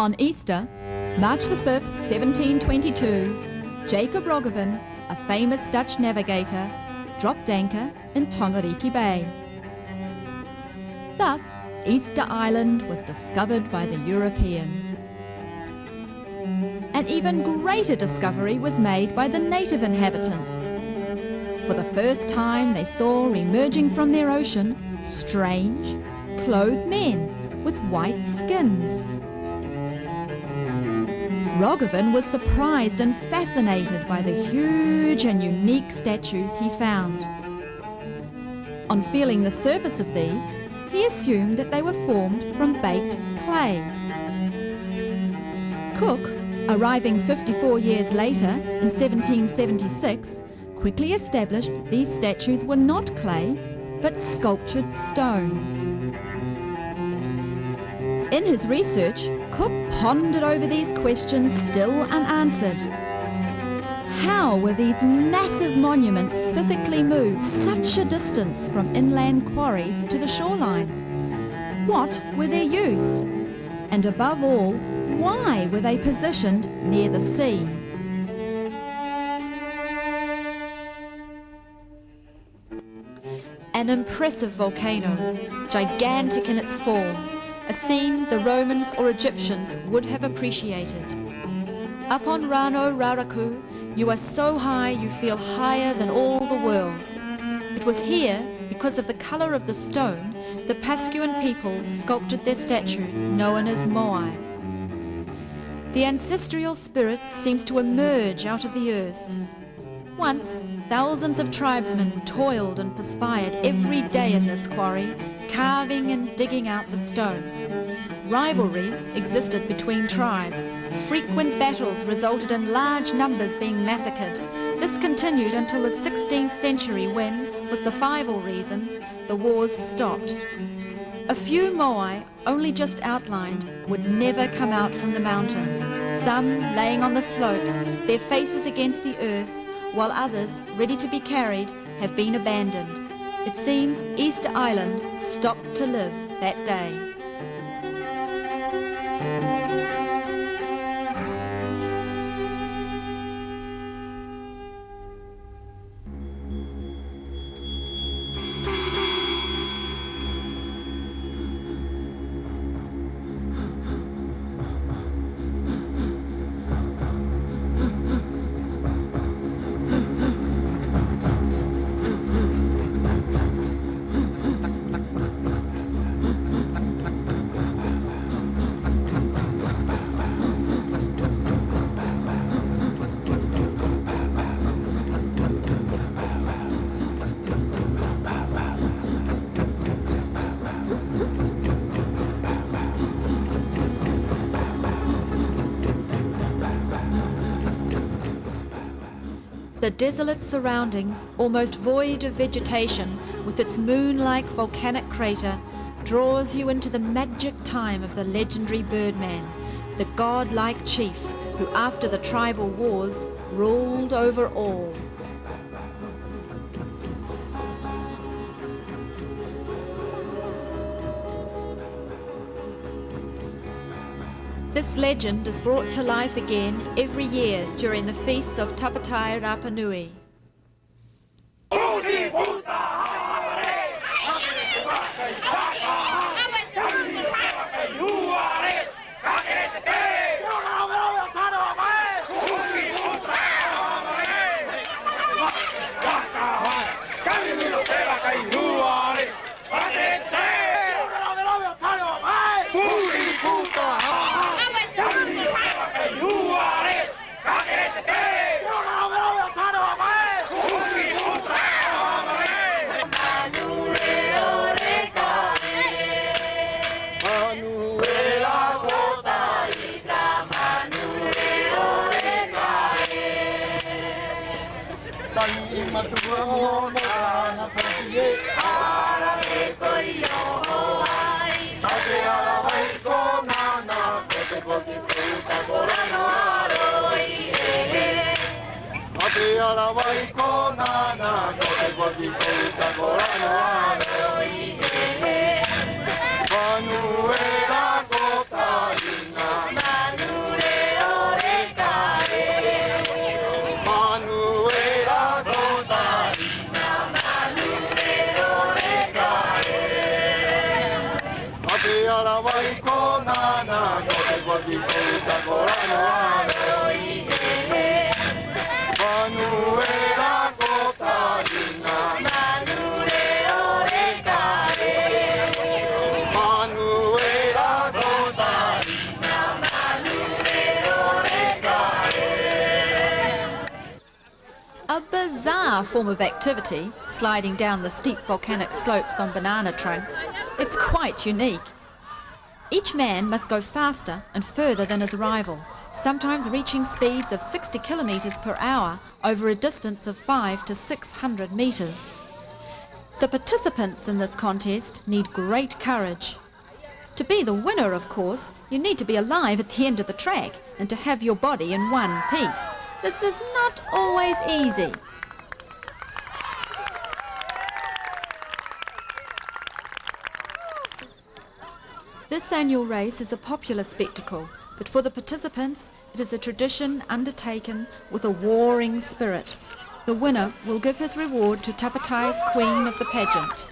On Easter, March the 5th, 1722, Jacob Roggeveen, a famous Dutch navigator, dropped anchor in Tongariki Bay. Thus, Easter Island was discovered by the European. An even greater discovery was made by the native inhabitants. For the first time they saw emerging from their ocean strange, clothed men with white skins. Roggeveen was surprised and fascinated by the huge and unique statues he found. On feeling the surface of these, he assumed that they were formed from baked clay. Cook, arriving 54 years later in 1776, quickly established that these statues were not clay, but sculptured stone. In his research, Cook pondered over these questions still unanswered. How were these massive monuments physically moved such a distance from inland quarries to the shoreline? What were their use? And above all, why were they positioned near the sea? An impressive volcano, gigantic in its form, a scene the Romans or Egyptians would have appreciated. Up on Rano Raraku, you are so high you feel higher than all the world. It was here, because of the colour of the stone, the Pascuan peoples sculpted their statues, known as moai. The ancestral spirit seems to emerge out of the earth. Once, thousands of tribesmen toiled and perspired every day in this quarry, carving and digging out the stone. Rivalry existed between tribes. Frequent battles resulted in large numbers being massacred. This continued until the 16th century when, for survival reasons, the wars stopped. A few moai, only just outlined, would never come out from the mountain. Some laying on the slopes, their faces against the earth, while others, ready to be carried, have been abandoned. It seems Easter Island stopped to live that day. The desolate surroundings, almost void of vegetation, with its moon-like volcanic crater, draws you into the magic time of the legendary Birdman, the god-like chief who, after the tribal wars, ruled over all. This legend is brought to life again every year during the feasts of Tapati Rapa Nui. A bizarre form of activity, sliding down the steep volcanic slopes on banana trunks. It's quite unique. Each man must go faster and further than his rival, sometimes reaching speeds of 60 kilometers per hour over a distance of 500 to 600 meters. The participants in this contest need great courage. To be the winner, of course, you need to be alive at the end of the track and to have your body in one piece. This is not always easy. This annual race is a popular spectacle, but for the participants, it is a tradition undertaken with a warring spirit. The winner will give his reward to Tapati's queen of the pageant.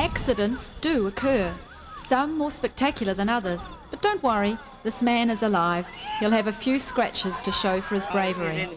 Accidents do occur, some more spectacular than others, but don't worry, this man is alive. He'll have a few scratches to show for his bravery.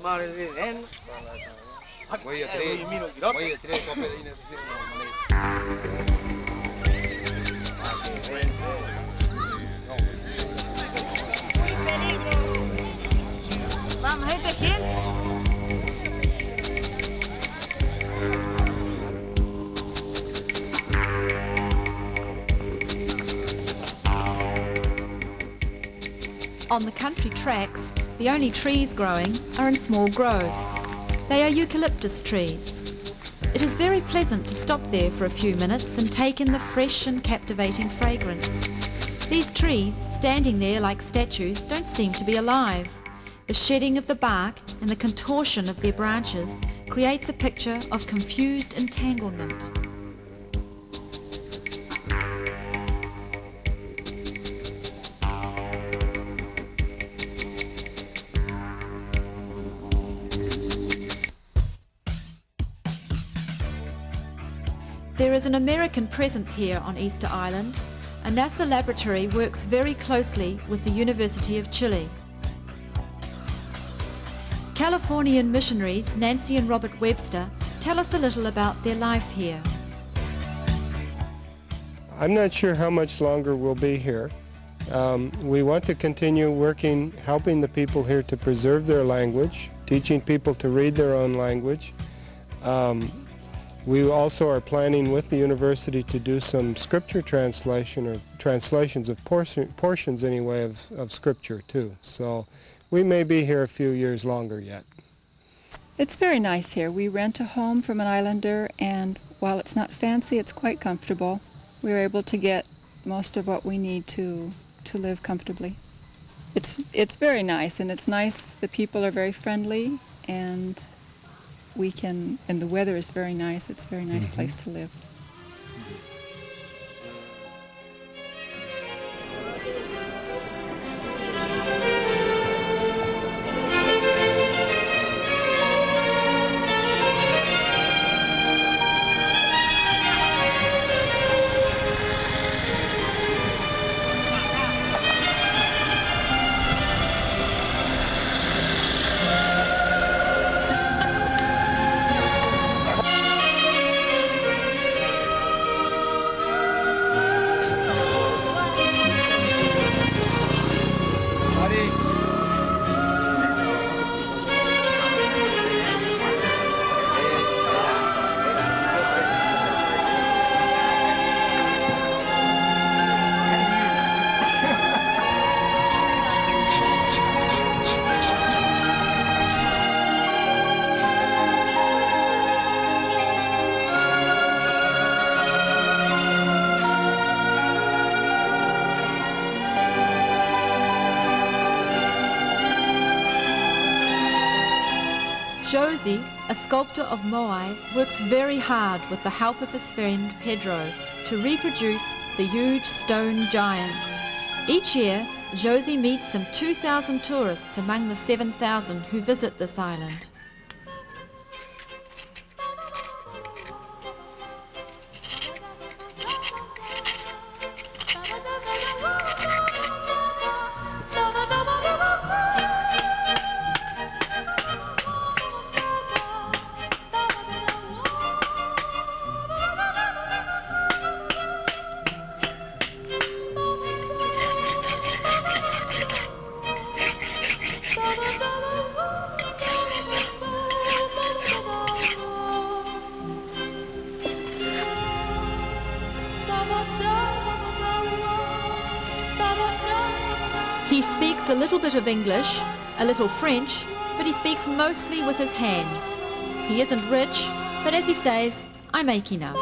On the country tracks, the only trees growing are in small groves. They are eucalyptus trees. It is very pleasant to stop there for a few minutes and take in the fresh and captivating fragrance. These trees, standing there like statues, don't seem to be alive. The shedding of the bark and the contortion of their branches creates a picture of confused entanglement. There is an American presence here on Easter Island. A NASA laboratory works very closely with the University of Chile. Californian missionaries Nancy and Robert Webster tell us a little about their life here. I'm not sure how much longer we'll be here. We want to continue working, helping the people here to preserve their language, teaching people to read their own language. We also are planning with the university to do some scripture translation or translations of portions anyway of scripture too. So we may be here a few years longer yet. It's very nice here. We rent a home from an islander, and while it's not fancy, it's quite comfortable. We're able to get most of what we need to live comfortably. It's very nice, and it's nice. The people are very friendly, and the weather is very nice. It's a very nice place to live. Josie, a sculptor of Moai, works very hard with the help of his friend Pedro to reproduce the huge stone giants. Each year, Josie meets some 2,000 tourists among the 7,000 who visit this island. He speaks a little bit of English, a little French, but he speaks mostly with his hands. He isn't rich, but as he says, I make enough.